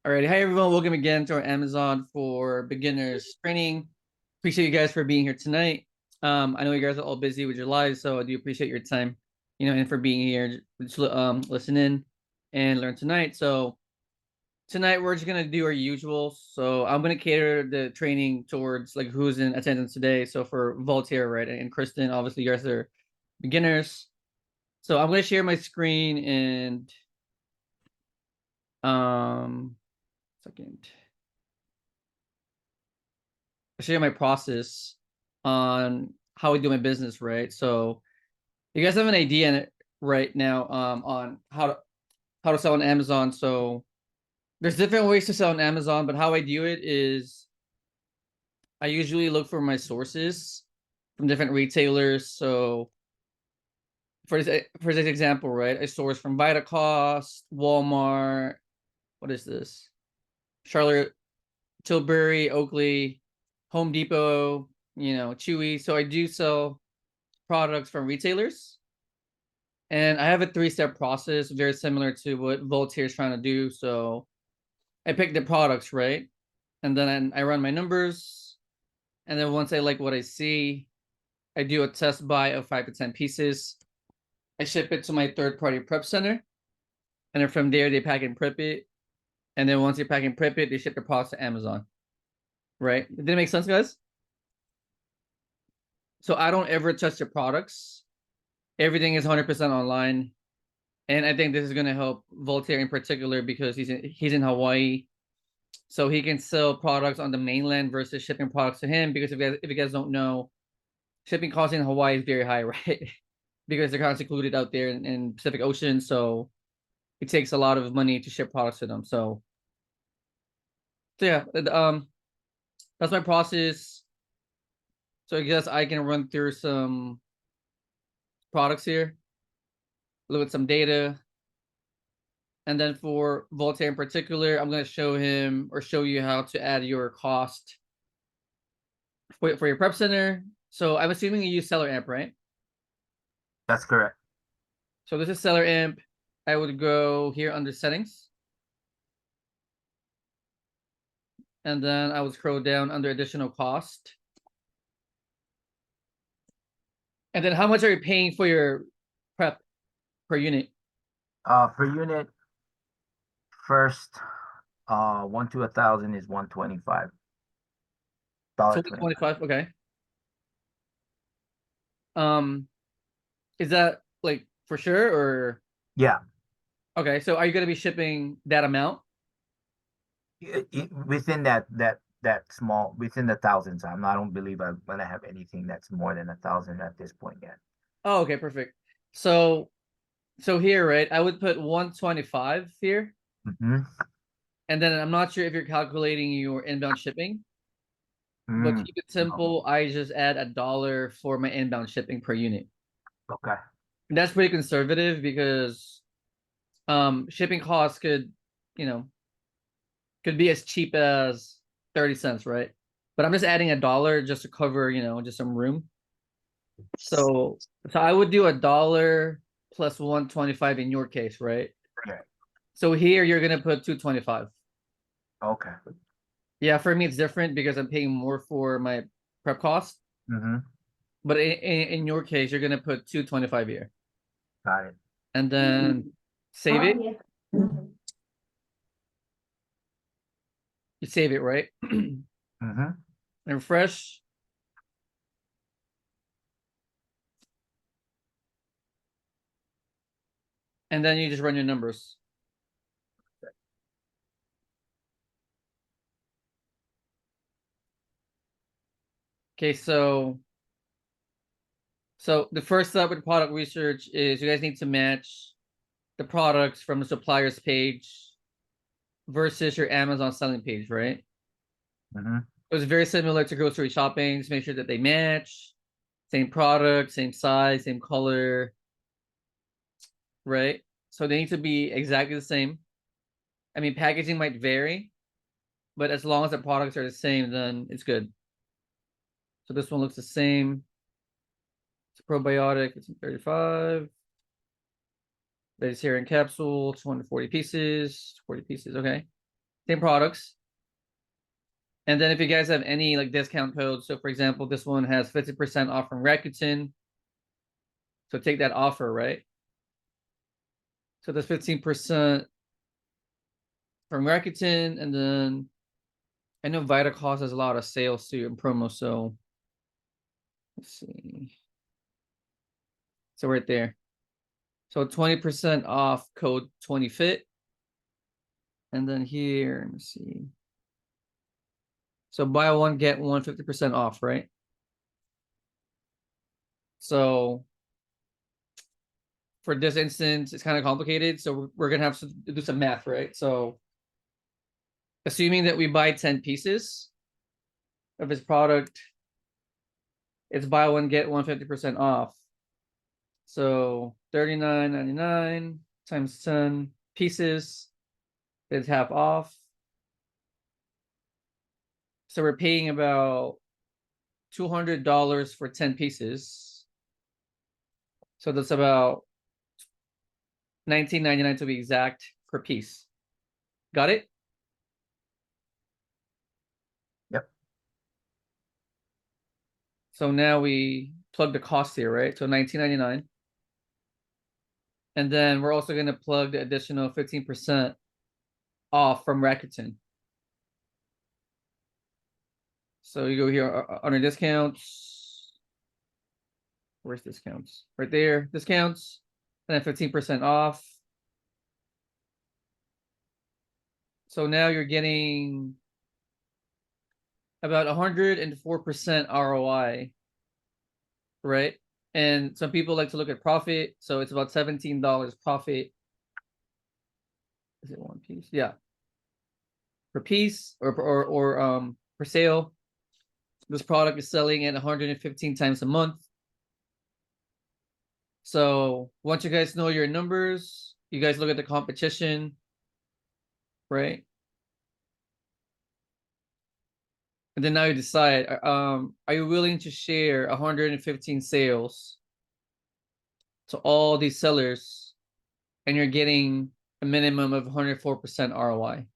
All right. Hi, everyone. Welcome again to our Amazon for Beginners training. Appreciate you guys for being here tonight. I know you guys are all busy with your lives, so I do appreciate your time, and for being here, just listen in and learn tonight. So tonight we're just gonna do our usual. So I'm gonna cater the training towards like who's in attendance today. So for Voltaire, right, and Kristen, obviously you guys are beginners. So I'm gonna share my screen and second. Share my process on how I do my business, right? So you guys have an idea right now on how to sell on Amazon. So there's different ways to sell on Amazon, but how I do it is I usually look for my sources from different retailers. So for this example, right, I source from Vitacost, Walmart. What is this? Charlotte, Tilbury, Oakley, Home Depot, Chewy. So I do sell products from retailers. And I have a three-step process, very similar to what Voltaire is trying to do. So I pick the products, right? And then I run my numbers. And then once I like what I see, I do a test buy of 5 to 10 pieces. I ship it to my third-party prep center. And then from there, they pack and prep it. And then once they pack and prep it, they ship the products to Amazon. Right? Did it make sense, guys? So I don't ever touch the products. Everything is 100% online. And I think this is going to help Voltaire in particular because he's in Hawaii, so he can sell products on the mainland versus shipping products to him. Because if you guys don't know, shipping costs in Hawaii is very high, right? Because they're kind of secluded out there in Pacific Ocean, so it takes a lot of money to ship products to them. So yeah, that's my process. So I guess I can run through some products here, look at some data. And then for Voltaire in particular, I'm going to show him or show you how to add your cost for your prep center. So I'm assuming you use Seller Amp, right? That's correct. So this is Seller Amp. I would go here under settings. And then I would scroll down under additional cost. And then how much are you paying for your prep per unit? Per unit, first, 1 to 1,000 is So $125. 25, okay. Um, is that like for sure or Yeah, okay, so are you gonna be shipping that amount? within that small, within the thousands. I don't believe I'm gonna have anything that's more than 1,000 at this point yet. Oh, okay, perfect. So here, right, I would put 125 here. Mm-hmm. And then I'm not sure if you're calculating your inbound shipping, but to Mm. keep it No. simple, I just add $1 for my inbound shipping per unit. Okay. And that's pretty conservative because shipping costs you know, could be as cheap as 30 cents, right? But I'm just adding $1 just to cover, just some room. So I would do $1 plus 125 in your case, right? Okay. So here you're gonna put 225. Okay. Yeah, for me it's different because I'm paying more for my prep cost. Mm-hmm. But in your case, you're gonna put 225 here. Got it. And then save it. You save it, right? Mm-hmm. And refresh. And then you just run your numbers. Okay, so the first step with product research is you guys need to match the products from the supplier's page versus your Amazon selling page, right? Mm-hmm. It was very similar to grocery shopping. Just make sure that they match, same product, same size, same color, right? So they need to be exactly the same. I mean, packaging might vary, but as long as the products are the same, then it's good. So this one looks the same. It's a probiotic. It's in 35. It's here in capsule. 240 pieces. 40 pieces. Okay. same products. And then if you guys have any like discount codes, so for example, this one has 50% off from Rakuten. So take that offer, right? So there's 15% from Rakuten, and then I know VitaCost has a lot of sales too and promo. So let's see. So right there. So 20% off code 20fit. And then here, let me see. So buy one, get one, 50% off, right? So for this instance, it's kind of complicated. So we're going to have to do some math, right? So assuming that we buy 10 pieces of this product, it's buy one, get one, 50% off. So $39.99 times 10 pieces, it's half off. So we're paying about $200 for 10 pieces. So that's about $19.99 to be exact per piece. Got it? Yep. So now we plug the cost here, right? So $19.99. And then we're also going to plug the additional 15% off from Rakuten. So you go here under discounts. Where's discounts? Right there, discounts, and then 15% off. So now you're getting about 104% ROI, right? And some people like to look at profit. So it's about $17 profit. Is it one piece? Yeah. Per piece or per sale. This product is selling at 115 times a month. So once you guys know your numbers, you guys look at the competition, right? And then now you decide, are you willing to share 115 sales to all these sellers, and you're getting a minimum of 104% ROI?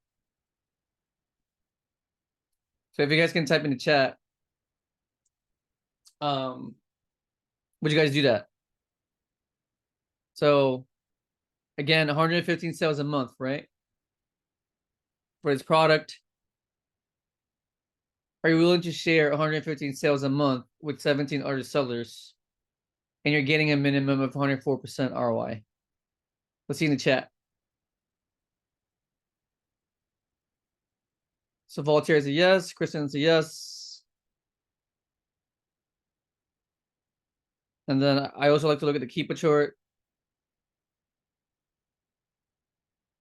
So if you guys can type in the chat, would you guys do that? So again, 115 sales a month, right? For this product. Are you willing to share 115 sales a month with 17 other sellers, and you're getting a minimum of 104% ROI? Let's see in the chat. So Voltaire is a yes. Kristen's a yes. And then I also like to look at the Keepa chart.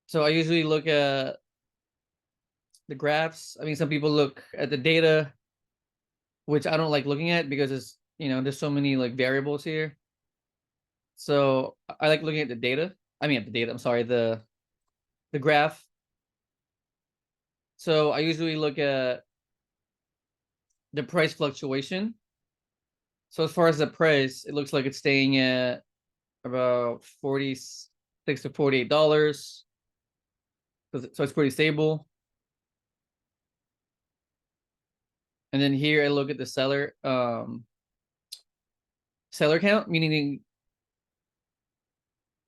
So I usually look at the graphs. I mean, some people look at the data, which I don't like looking at because it's, there's so many like variables here. So I like looking at the data. I'm sorry, the graph. So I usually look at the price fluctuation. So as far as the price, it looks like it's staying at about $46 to $48. So it's pretty stable. And then here I look at the seller count, meaning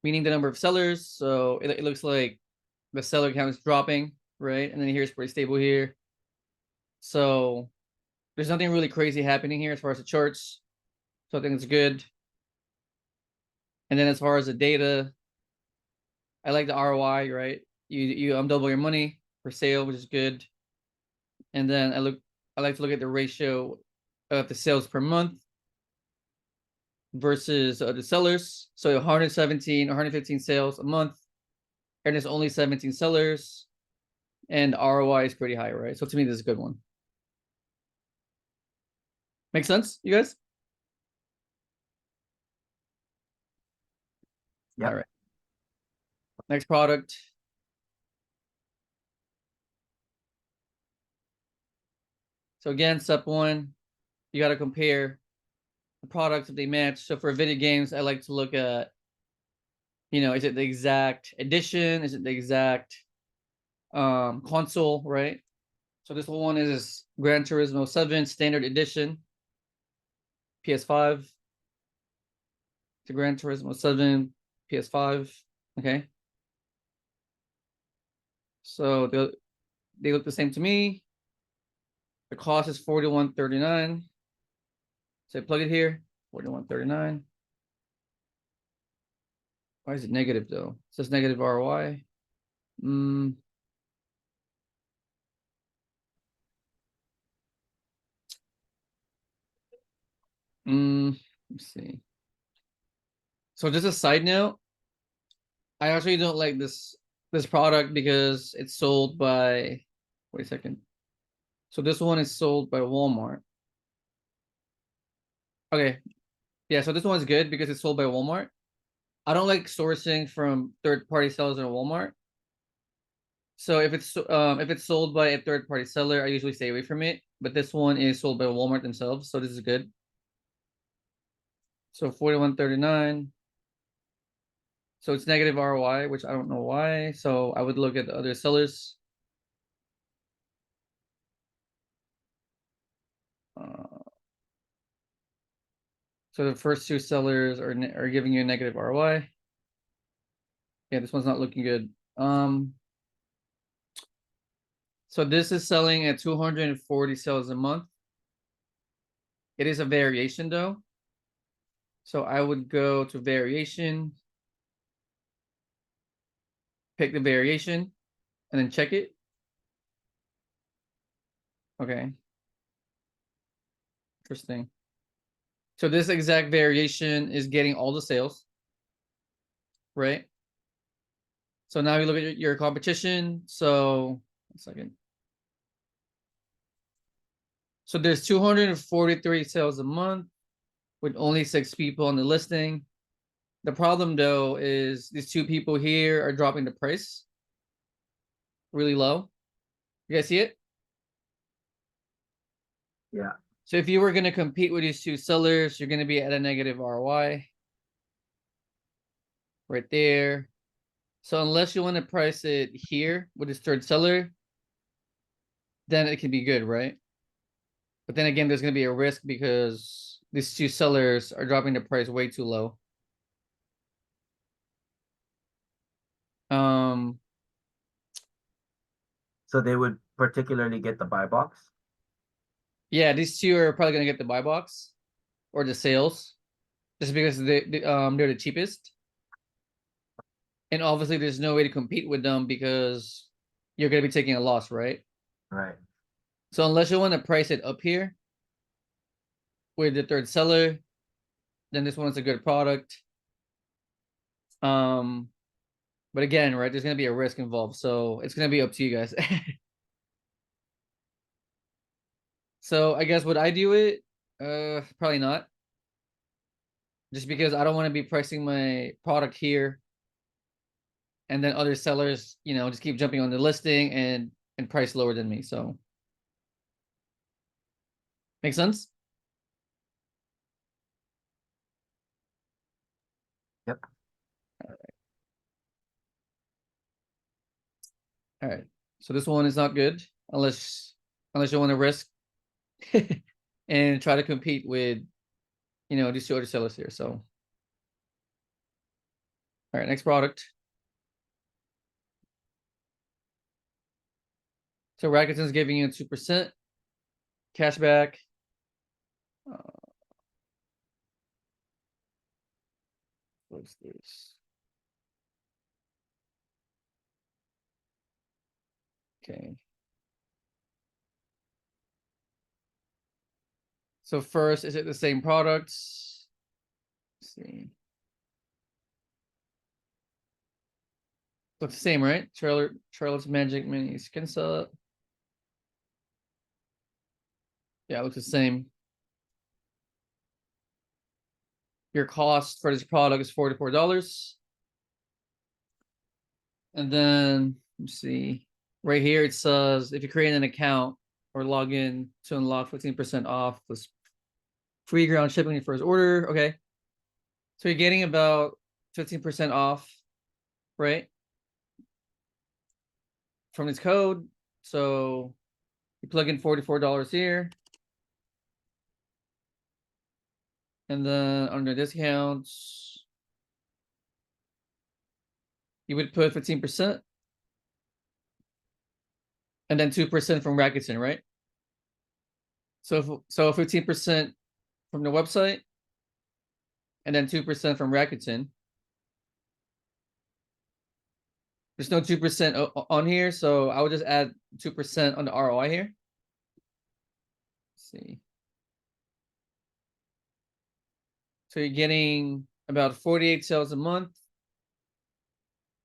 the number of sellers. So it looks like the seller count is dropping, right? And then here's pretty stable here. So there's nothing really crazy happening here as far as the charts. So I think it's good. And then as far as the data, I like the ROI, right? You double your money per sale, which is good. And then I like to look at the ratio of the sales per month versus the sellers. So 117, 115 sales a month, and there's only 17 sellers, and ROI is pretty high, right? So to me, this is a good one. Make sense, you guys? Yeah. All right. Next product. So again, step one, you got to compare the products if they match. So for video games, I like to look at, is it the exact edition? Is it the exact console, right? So this one is Gran Turismo 7 Standard Edition, PS5. The Gran Turismo 7, PS5. Okay. So they look the same to me. The cost is $41.39. So I plug it here, $41.39. Why is it negative though? It says negative ROI. Let's see. So just a side note, I actually don't like this product because it's sold by, wait a second. So this one is sold by Walmart. Okay. Yeah, so this one's good because it's sold by Walmart. I don't like sourcing from third-party sellers in Walmart. So if it's sold by a third-party seller, I usually stay away from it. But this one is sold by Walmart themselves, so this is good. So $41.39. So it's negative ROI, which I don't know why. So I would look at the other sellers. So the first two sellers are giving you a negative ROI. Yeah, this one's not looking good. So this is selling at 240 sales a month. It is a variation though. So I would go to variation, pick the variation, and then check it. Okay. Interesting. So this exact variation is getting all the sales, right? So now you look at your competition. So, 1 second. So there's 243 sales a month with only 6 people on the listing. The problem though is these 2 people here are dropping the price really low. You guys see it? Yeah. So if you were going to compete with these 2 sellers, you're going to be at a negative ROI right there. So unless you want to price it here with this third seller, then it can be good, right? But then again, there's going to be a risk because these 2 sellers are dropping the price way too low. So they would particularly get the buy box? Yeah, these 2 are probably going to get the buy box or the sales just because they're the cheapest. And obviously there's no way to compete with them because you're going to be taking a loss, right? Right. So unless you want to price it up here with the third seller, then this one is a good product. But again, right, there's going to be a risk involved. So it's going to be up to you guys. So I guess would I do it? Probably not. Just because I don't want to be pricing my product here and then other sellers, just keep jumping on the listing and price lower than me. So make sense? Yep. All right. So this one is not good unless you want to risk and try to compete with these 2 other sellers here. So all right, next product. So Rakuten's giving you 2% cashback. What's this? Okay. So first, is it the same products? Let's see. Looks the same, right? Charlotte's Magic Mini Skin Set. Yeah, it looks the same. Your cost for this product is $44. And then let's see. Right here it says if you create an account or log in to unlock 15% off plus free ground shipping on your first order. Okay. So you're getting about 15% off, right? from this code. So you plug in $44 here. And then under discounts, you would put 15%. And then 2% from Rakuten, right? So 15% from the website, and then 2% from Rakuten. There's no 2% on here, so I would just add 2% on the ROI here. Let's see. So you're getting about 48 sales a month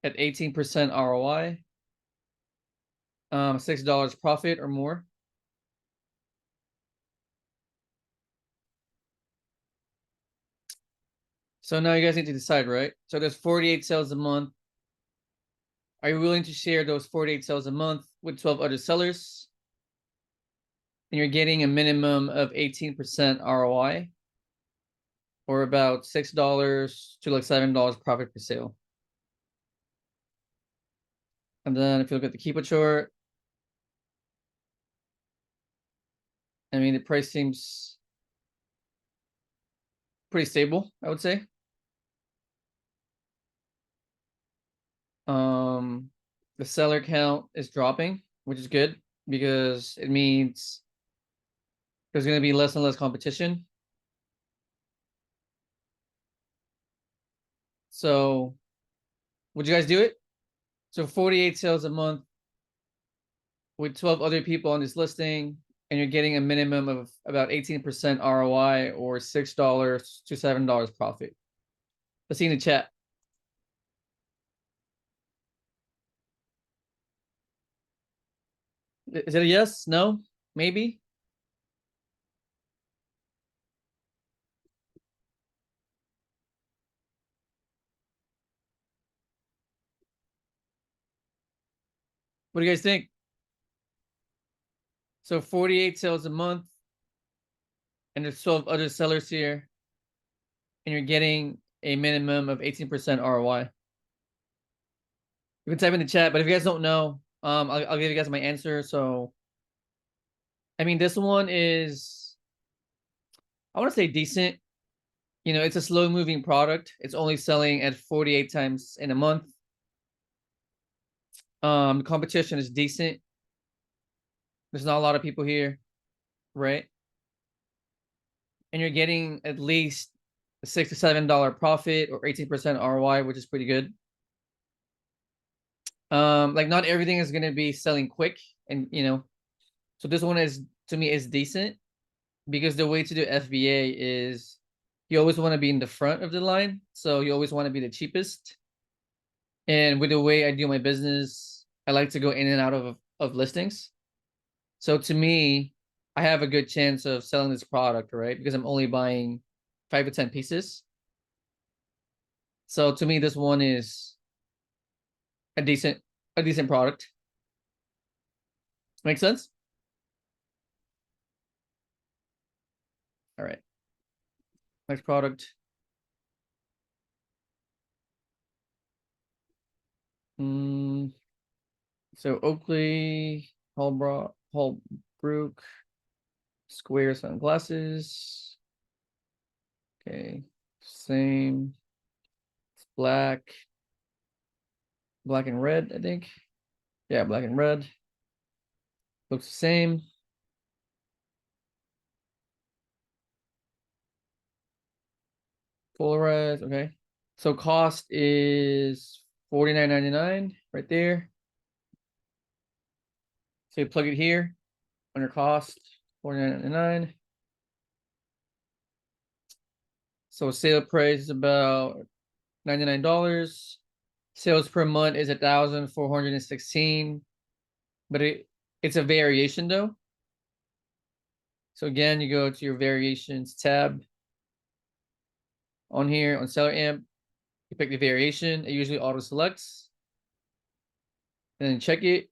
at 18% ROI, $6 profit or more. So now you guys need to decide, right? So there's 48 sales a month. Are you willing to share those 48 sales a month with 12 other sellers? And you're getting a minimum of 18% ROI, or about $6 to like $7 profit per sale. And then if you look at the Keepa chart, I mean, the price seems pretty stable, I would say. The seller count is dropping, which is good because it means there's going to be less and less competition. So would you guys do it? So 48 sales a month with 12 other people on this listing, and you're getting a minimum of about 18% ROI or $6 to $7 profit. Let's see in the chat. Is it a yes? No? Maybe? What do you guys think? So 48 sales a month, and there's 12 other sellers here, and you're getting a minimum of 18% ROI. You can type in the chat, but if you guys don't know, I'll give you guys my answer. So, I mean, this one is, I want to say decent. You know, it's a slow moving product. It's only selling at 48 times in a month. The competition is decent. There's not a lot of people here, right? And you're getting at least a $6 to $7 profit or 18% ROI, which is pretty good. Like not everything is gonna be selling quick, and you know, so this one is, to me, is decent because the way to do FBA is you always want to be in the front of the line, so you always want to be the cheapest. And with the way I do my business, I like to go in and out of listings. So to me, I have a good chance of selling this product, right? Because I'm only buying 5 to 10 pieces. So to me, this one is a decent product. Make sense? All right. Next product. So Oakley, Holbrook, square sunglasses. Okay, same. It's black and red, I think. Yeah, black and red. Looks the same. Polarized, okay. So cost is $49.99 right there. So you plug it here under cost, $49.99. So sale price is about $99. Sales per month is 1,416, but it's a variation though. So again, you go to your variations tab on here on Seller Amp. You pick the variation. It usually auto selects. And then check it.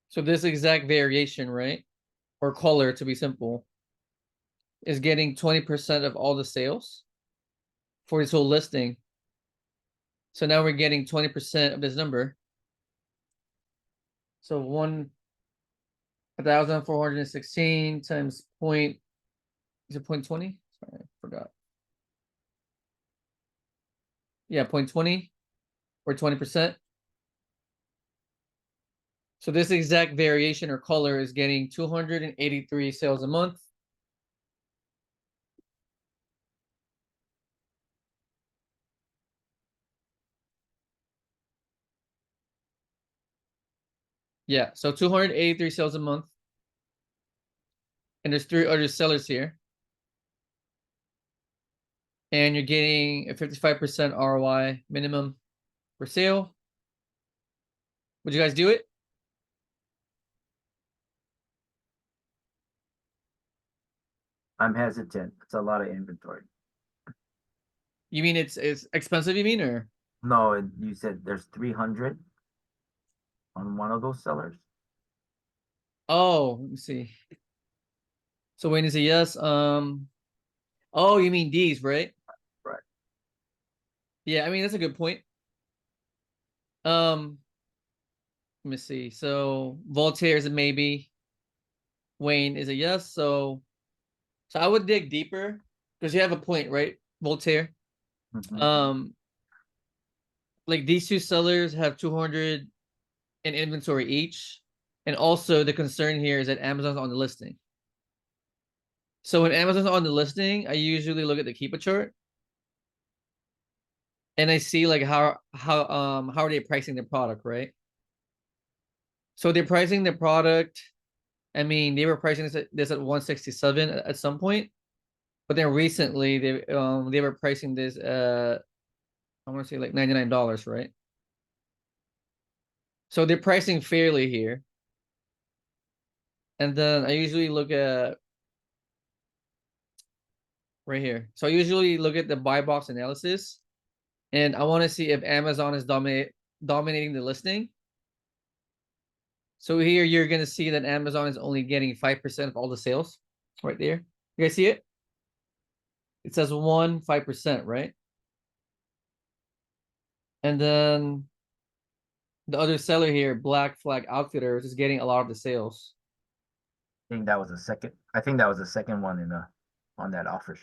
So this exact variation, right? Or color, to be simple, is getting 20% of all the sales for this whole listing. So now we're getting 20% of this number. So 1,416 times point, is it 0.20? Sorry, I forgot. Yeah, 0.20 or 20%. So this exact variation or color is getting 283 sales a month. Yeah, so 283 sales a month. And there's 3 other sellers here. And you're getting a 55% ROI minimum for sale. Would you guys do it? I'm hesitant. It's a lot of inventory. You mean it's expensive, you mean, or? No, you said there's 300 on one of those sellers. Oh, let me see. So Wayne is a yes. Oh, you mean these, right? Right. Yeah, I mean that's a good point. Let me see. So Voltaire is a maybe. Wayne is a yes. So I would dig deeper because you have a point, right? Voltaire. Mhm. Like these two sellers have 200 in inventory each. And also the concern here is that Amazon's on the listing. So when Amazon's on the listing, I usually look at the Keepa chart and I see like how are they pricing the product, right? So they're pricing the product. I mean, they were pricing this at 167 at some point, but then recently they were pricing this I want to say like $99, right? So they're pricing fairly here. And then I usually look at right here. So I usually look at the buy box analysis and I want to see if Amazon is dominating the listing. So here you're gonna see that Amazon is only getting 5% of all the sales right there. You guys see it? It says 5%, right? And then the other seller here, Black Flag Outfitters, is getting a lot of the sales. I think that was the second. I think that was the second one in the on that offer.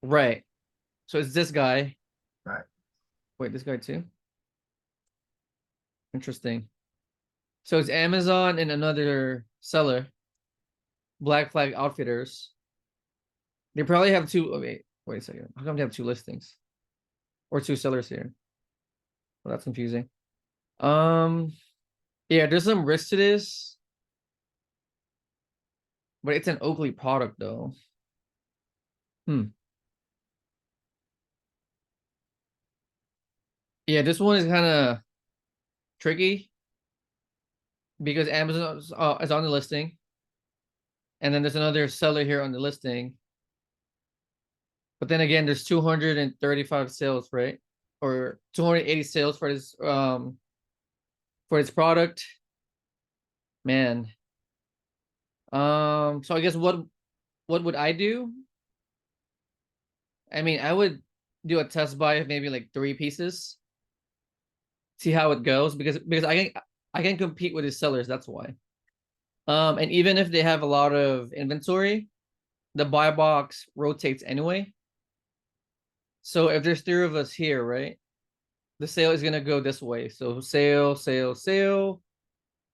Right. So it's this guy. Right. Wait, this guy too? Interesting. So it's Amazon and another seller, Black Flag Outfitters. They probably have two. Oh, wait a second. How come they have two listings or two sellers here? Well, that's confusing. Um, yeah, there's some risk to this, but it's an Oakley product though. Hmm. Yeah, this one is kind of tricky because Amazon is on the listing, and then there's another seller here on the listing. But then again, there's 235 sales, right? Or 280 sales for this product. Man. So I guess what would I do? I mean, I would do a test buy of maybe like 3 pieces, see how it goes because I can compete with these sellers, that's why. And even if they have a lot of inventory, the buy box rotates anyway. So if there's 3 of us here, right? The sale is gonna go this way. So sale, sale, sale,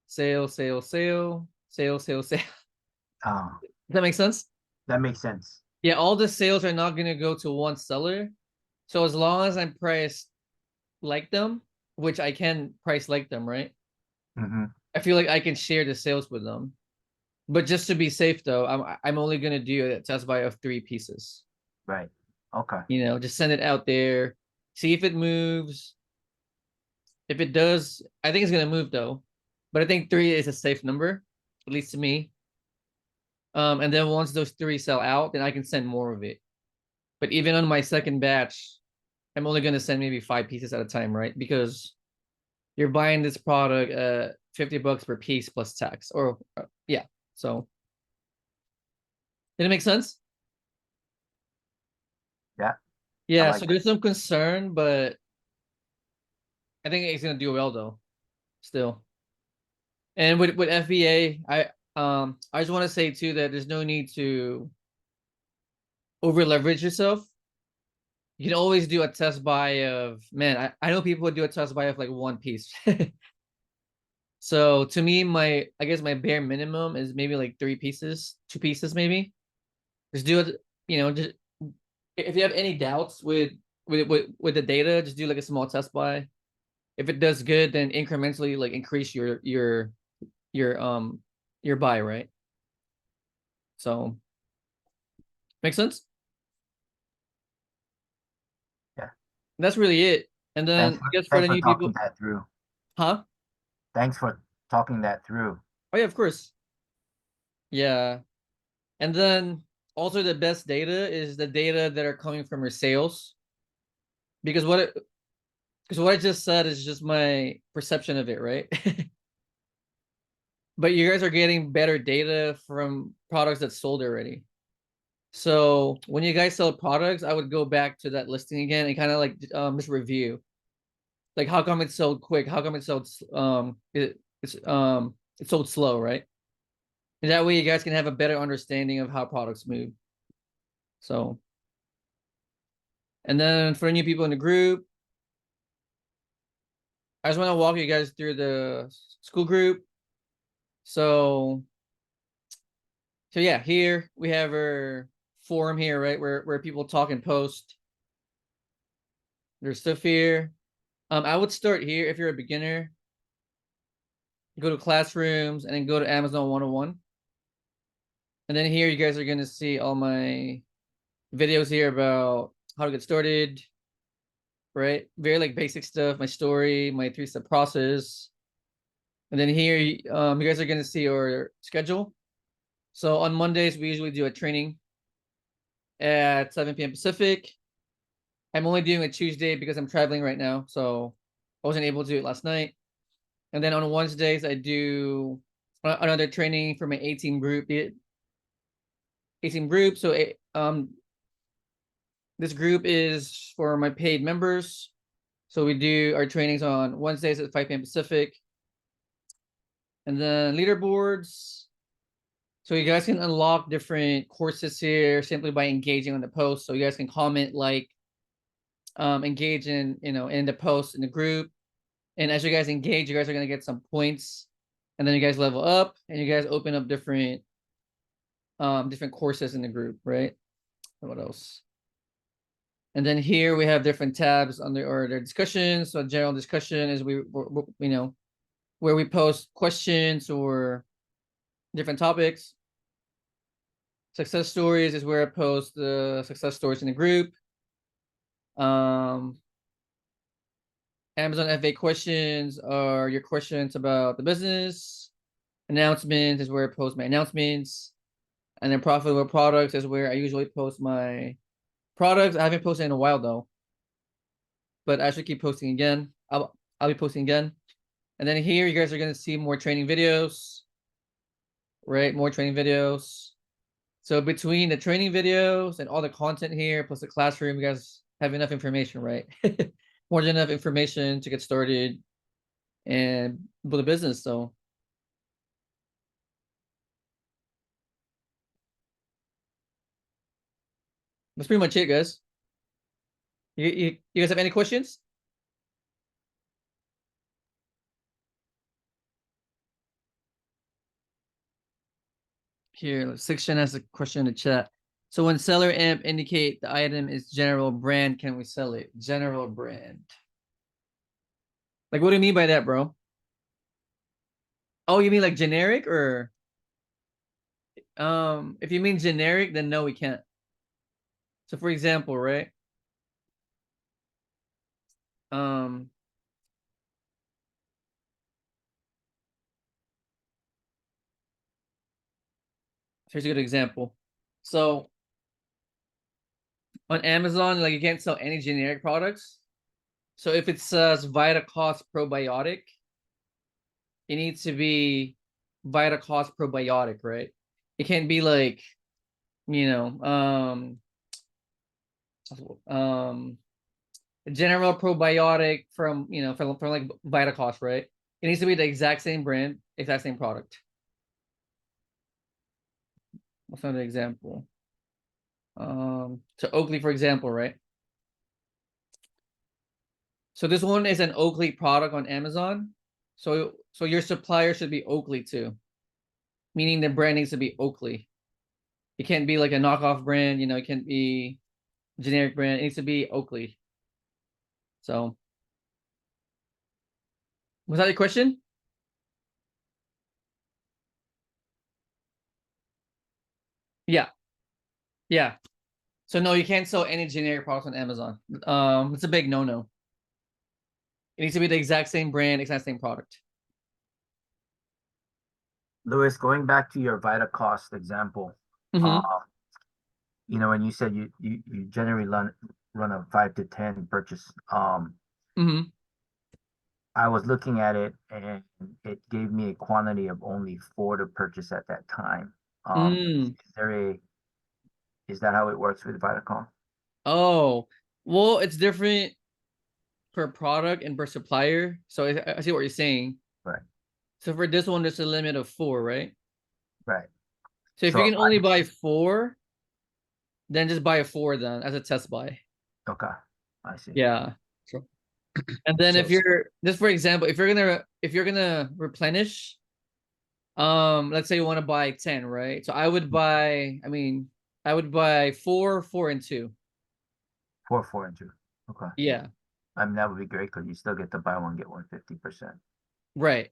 sale, sale, sale, sale, sale, sale. Ah, Does that make sense? that makes sense. Yeah, all the sales are not gonna go to one seller. So as long as I'm priced like them, which I can price like them, right? Mm-hmm. I feel like I can share the sales with them. But just to be safe though, I'm only gonna do a test buy of 3 pieces. Right. Okay. Just send it out there, see if it moves. If it does, I think it's gonna move though. But I think 3 is a safe number, at least to me. And then once those 3 sell out, then I can send more of it. But even on my second batch, I'm only gonna send maybe 5 pieces at a time, right? Because you're buying this product 50 bucks per piece plus tax. Or yeah. So did it make sense? Yeah, I Yeah, so like it. there's some concern, but I think it's gonna do well though, still. And with FBA, I just want to say too that there's no need to over leverage yourself. You can always do a test buy of, man, I know people would do a test buy of like one piece. So to me, I guess my bare minimum is maybe like 3 pieces, 2 pieces maybe. Just do it, just if you have any doubts with the data, just do like a small test buy. If it does good, then incrementally like increase your buy, right? So make sense? Yeah. That's really it. And then I guess for Thanks the for new talking people, that through. huh? Thanks for talking that through. Oh yeah, of course. Yeah. And then also the best data is the data that are coming from your sales. Because what I just said is just my perception of it, right? But you guys are getting better data from products that sold already. So when you guys sell products, I would go back to that listing again and kind of like just review. Like how come it sold quick? How come it sold it sold slow, right? And that way you guys can have a better understanding of how products move. So, and then for new people in the group, I just want to walk you guys through the school group. So, yeah, here we have our forum here, right? Where people talk and post. There's stuff here. I would start here if you're a beginner. Go to classrooms and then go to Amazon 101. And then here you guys are gonna see all my videos here about how to get started, right? Very like basic stuff, my story, my 3-step process. And then here, you guys are gonna see our schedule. So on Mondays, we usually do a training at 7 p.m. Pacific. I'm only doing it Tuesday because I'm traveling right now, so I wasn't able to do it last night. And then on Wednesdays, I do another training for my 18 group. 18 group. So this group is for my paid members. So we do our trainings on Wednesdays at 5 p.m. Pacific. And then leaderboards. So you guys can unlock different courses here simply by engaging on the post. So you guys can comment, like, engage in the post in the group. And as you guys engage, you guys are gonna get some points, and then you guys level up, and you guys open up different courses in the group, right? What else? And then here we have different tabs under or their discussions. So general discussion is where we post questions or different topics. Success stories is where I post the success stories in the group. Amazon FA questions are your questions about the business. Announcements is where I post my announcements. And then profitable products is where I usually post my products. I haven't posted in a while though, but I should keep posting again. I'll be posting again. And then here you guys are gonna see more training videos, right? More training videos. So between the training videos and all the content here, plus the classroom, you guys have enough information, right? More than enough information to get started and build a business. So that's pretty much it, guys. You guys have any questions? Here, Section has a question in the chat. So when seller amp indicate the item is general brand, can we sell it? General brand. Like, what do you mean by that, bro? Oh, you mean like generic or if you mean generic, then no, we can't. So for example, right? Um Here's a good example. So on Amazon, like you can't sell any generic products. So if it says Vitacost probiotic, it needs to be Vitacost probiotic, right? It can't be like, you know, general probiotic from from like Vitacost, right? It needs to be the exact same brand, exact same product. What's another example? So Oakley, for example, right? So this one is an Oakley product on Amazon. So your supplier should be Oakley too, meaning the brand needs to be Oakley. It can't be like a knockoff brand, it can't be generic brand. It needs to be Oakley. So was that your question? Yeah. Yeah. So no, you can't sell any generic products on Amazon. It's a big no-no. It needs to be the exact same brand, exact same product. Louis, going back to your Vita cost example, Mm-hmm. uh, when you said you generally run a 5 to 10 purchase, Mm-hmm. I was looking at it and it gave me a quantity of only 4 to purchase at that time. Mm. Is that how it works with Vitacom? Oh, well, it's different per product and per supplier. So I see what you're saying. Right, So for this one, there's a limit of four, right? right. So if So you if can only buy four, then just buy a four then as a test buy. okay, I see. Yeah. So, And then so if you're just for example, if you're gonna replenish, let's say you want to buy 10, right? So I would buy four, four, and two. 4, 4, and 2. Okay. Yeah, I mean, that would be great because you still get the buy one, get one 50%. right.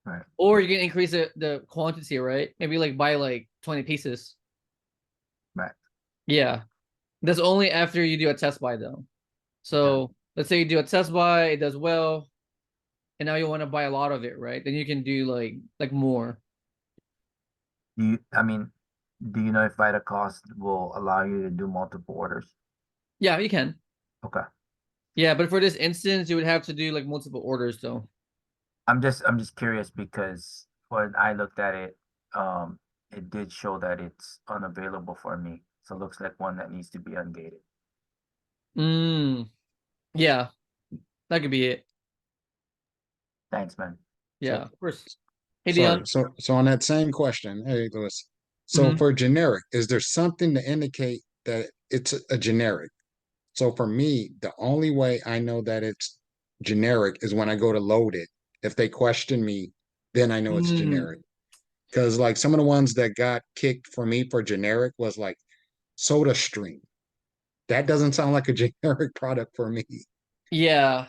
Right, Or you can increase the quantity, right? Maybe like buy like 20 pieces. right. Yeah. That's only after you do a test buy though. Okay. So let's say you do a test buy, it does well, and now you want to buy a lot of it, right? Then you can do like more. I mean, do you know if Vita cost will allow you to do multiple orders? Yeah, you can. Okay. Yeah, but for this instance, you would have to do like multiple orders though. I'm just curious because when I looked at it, it did show that it's unavailable for me. So it looks like one that needs to be ungated. Mm, yeah, that could be it. Thanks, man. Yeah, so of course. Hey sorry. Dion. So on that same question, hey Louis. So Hmm. for generic, is there something to indicate that it's a generic? So for me, the only way I know that it's generic is when I go to load it. If they question me, then I know it's Mm, generic. Because like some of the ones that got kicked for me for generic was like Soda Stream. That doesn't sound like a generic product for me. yeah.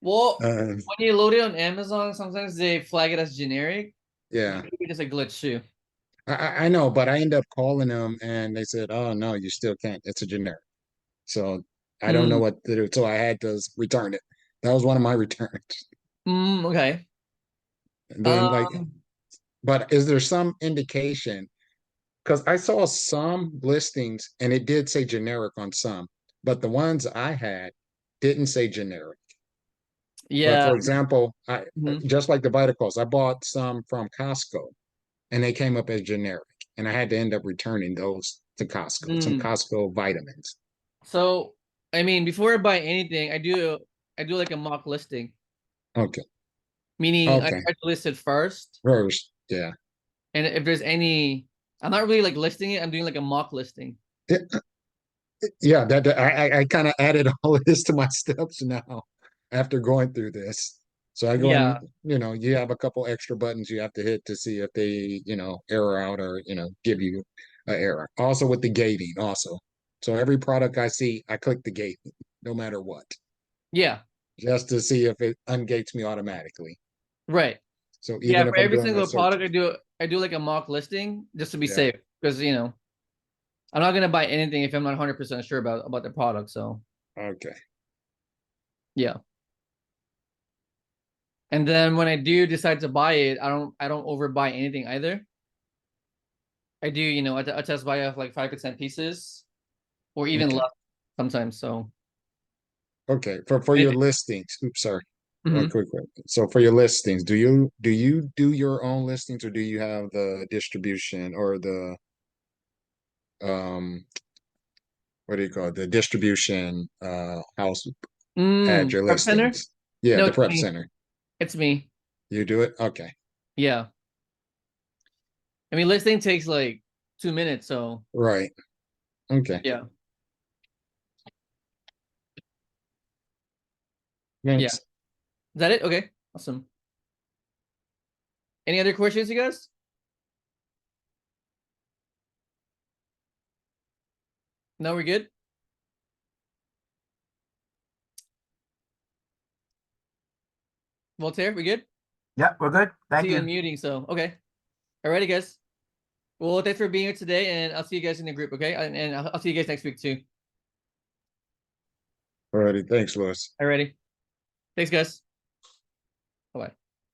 Well, Uh, when you load it on Amazon, sometimes they flag it as generic. yeah, Maybe just a glitch too. I know, but I end up calling them and they said, "Oh no, you still can't. It's a generic." So I don't know Mm, what to do. So I had to return it. That was one of my returns. okay. And then like, Um, but is there some indication? Because I saw some listings and it did say generic on some, but the ones I had didn't say generic. But yeah. for example, I Mhm. just like the Vitacos, I bought some from Costco and they came up as generic, and I had to end up returning those to Costco, some Mm. Costco vitamins. So, I mean, before I buy anything, I do like a mock listing, Okay, meaning I okay, try to list it first, first, yeah. and if there's any, I'm not really like listing it. I'm doing like a mock listing. Yeah, that I kind of added all of this to my steps now after going through this. So I go in, Yeah, you have a couple extra buttons you have to hit to see if they, error out or, give you an error. Also with the gating also. So every product I see, I click the gate no matter what, yeah, just to see if it ungates me automatically. right. So Yeah, even if for I'm every doing a single search, product, I do like a mock listing just to be yeah, safe because I'm not gonna buy anything if I'm not 100% sure about the product. So okay. yeah, and then when I do decide to buy it, I don't overbuy anything either. I do a test buy of like 5 to 10 pieces or even Okay. less sometimes. So Okay. For your listings, oops, sorry. mhm. Quick. So for your listings, do you do your own listings or do you have the distribution or the um what do you call it? The distribution house? add your Prep Center? listings. Yeah, No, the it's prep me. center. It's me. You do it? Okay. Yeah. I mean, listing takes like 2 minutes, so Right. Okay. yeah. Thanks. Is that it? Okay. Awesome. Any other questions, you guys? No, we're good. Voltaire, we good? Yeah, we're good. Thank See you you. unmuting, so okay. Alrighty, guys. Well, thanks for being here today, and I'll see you guys in the group, okay? And I'll see you guys next week too. Alrighty. Thanks, Louis. Alrighty. Thanks, guys. Bye-bye.